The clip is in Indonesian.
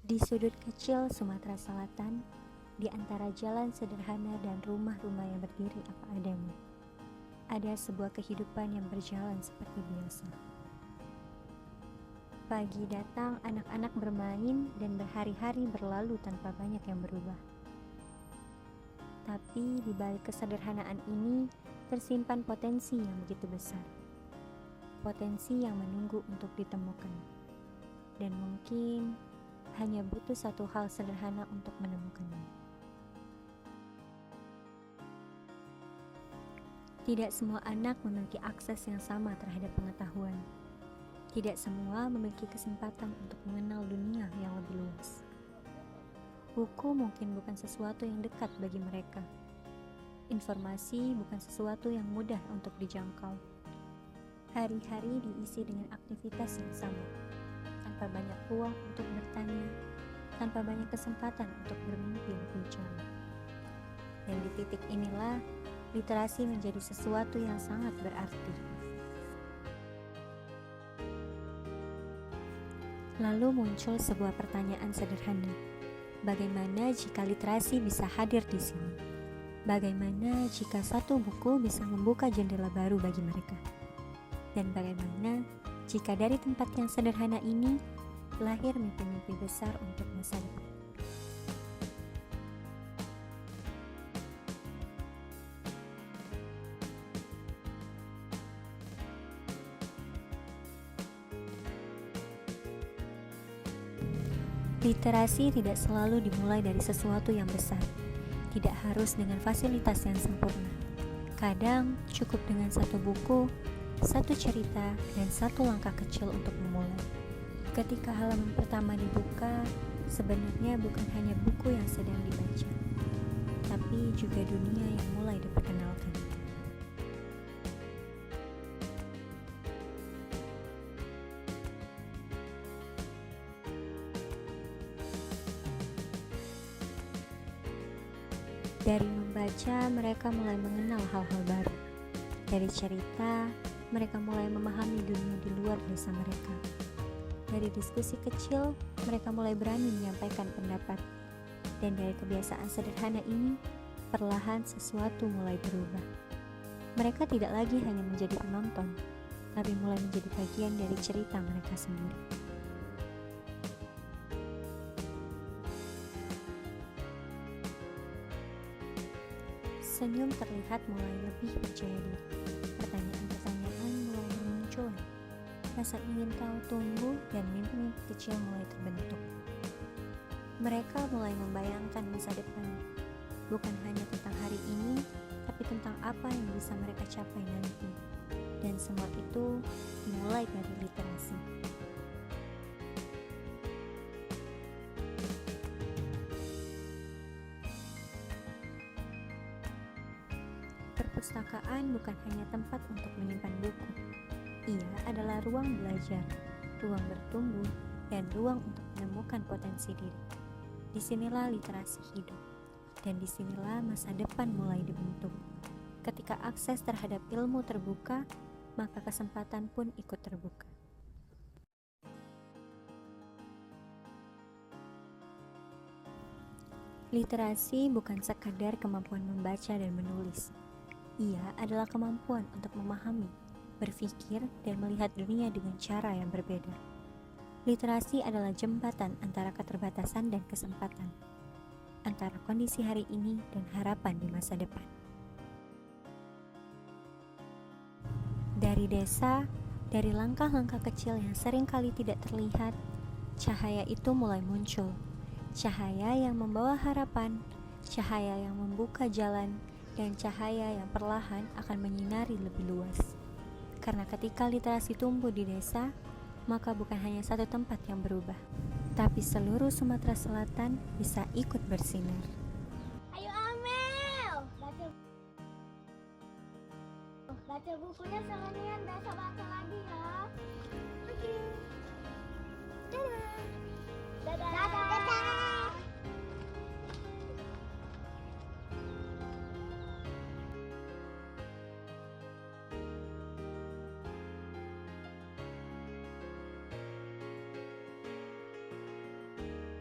Di sudut kecil Sumatera Selatan, di antara jalan sederhana dan rumah-rumah yang berdiri apa adanya, ada sebuah kehidupan yang berjalan seperti biasa. Pagi datang, anak-anak bermain dan berhari-hari berlalu tanpa banyak yang berubah. Tapi di balik kesederhanaan ini tersimpan potensi yang begitu besar. Potensi yang menunggu untuk ditemukan. Dan mungkin hanya butuh satu hal sederhana untuk menemukannya. Tidak semua anak memiliki akses yang sama terhadap pengetahuan. Tidak semua memiliki kesempatan untuk mengenal dunia yang lebih luas. Buku mungkin bukan sesuatu yang dekat bagi mereka. Informasi bukan sesuatu yang mudah untuk dijangkau. Hari-hari diisi dengan aktivitas yang sama, tanpa banyak ruang untuk bertanya, tanpa banyak kesempatan untuk bermimpi lebih jauh. Dan di titik inilah, literasi menjadi sesuatu yang sangat berarti. Lalu muncul sebuah pertanyaan sederhana. Bagaimana jika literasi bisa hadir di sini? Bagaimana jika satu buku bisa membuka jendela baru bagi mereka? Dan bagaimana jika dari tempat yang sederhana ini lahir mimpi-mimpi besar untuk masa depan? Literasi tidak selalu dimulai dari sesuatu yang besar. Tidak harus dengan fasilitas yang sempurna. Kadang cukup dengan satu buku, satu cerita, dan satu langkah kecil untuk memulai. Ketika halaman pertama dibuka, sebenarnya bukan hanya buku yang sedang dibaca, tapi juga dunia yang mulai diperkenalkan. Dari membaca, mereka mulai mengenal hal-hal baru. Dari cerita, mereka mulai memahami dunia di luar desa mereka. Dari diskusi kecil, mereka mulai berani menyampaikan pendapat. Dan dari kebiasaan sederhana ini, perlahan sesuatu mulai berubah. Mereka tidak lagi hanya menjadi penonton, tapi mulai menjadi bagian dari cerita mereka sendiri. Senyum terlihat mulai lebih percaya diri. Pertanyaan-pertanyaan mulai bermunculan. Rasa ingin tahu tumbuh dan mimpi-mimpi kecil mulai terbentuk. Mereka mulai membayangkan masa depan. Bukan hanya tentang hari ini, tapi tentang apa yang bisa mereka capai nanti. Dan semua itu dimulai dari literasi. Perpustakaan bukan hanya tempat untuk menyimpan buku. Ia adalah ruang belajar, ruang bertumbuh, dan ruang untuk menemukan potensi diri. Disinilah literasi hidup, dan disinilah masa depan mulai dibentuk. Ketika akses terhadap ilmu terbuka, maka kesempatan pun ikut terbuka. Literasi bukan sekadar kemampuan membaca dan menulis. Ia adalah kemampuan untuk memahami, berpikir, dan melihat dunia dengan cara yang berbeda. Literasi adalah jembatan antara keterbatasan dan kesempatan, antara kondisi hari ini dan harapan di masa depan. Dari desa, dari langkah-langkah kecil yang seringkali tidak terlihat, cahaya itu mulai muncul. Cahaya yang membawa harapan, cahaya yang membuka jalan, dan cahaya yang perlahan akan menyinari lebih luas. Karena ketika literasi tumbuh di desa, maka bukan hanya satu tempat yang berubah, tapi seluruh Sumatera Selatan bisa ikut bersinar. Ayo Amel, baca bukunya sekalian, besok baca lagi ya. Oke. Dadah.